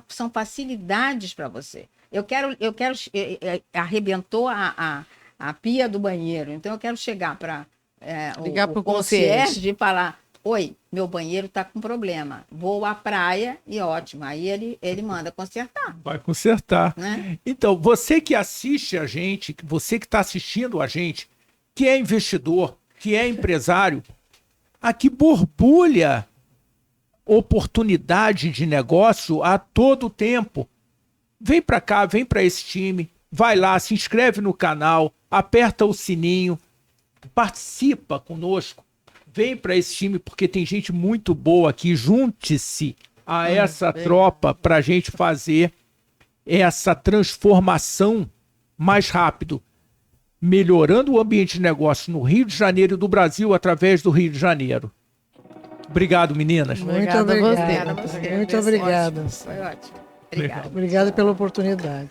são facilidades para você. Eu quero arrebentou a pia do banheiro. Então eu quero chegar para Ligar pro concierge e falar: oi, meu banheiro está com problema. Vou à praia e ótimo. Aí ele manda consertar. Vai consertar. Né? Então, você que assiste a gente, você que está assistindo a gente, que é investidor, que é empresário, aqui borbulha oportunidade de negócio a todo tempo. Vem para cá, vem para esse time, vai lá, se inscreve no canal, aperta o sininho, participa conosco. Vem para esse time, porque tem gente muito boa aqui. Junte-se a essa tropa para a gente fazer essa transformação mais rápido, melhorando o ambiente de negócio no Rio de Janeiro e do Brasil através do Rio de Janeiro. Obrigado, meninas. Muito Obrigada a obrigada. você. Muito obrigada. Ótimo, foi ótimo. Obrigada. Obrigada pela oportunidade.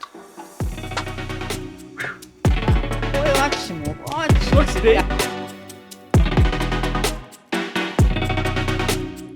Foi ótimo. Ótimo. Gostei.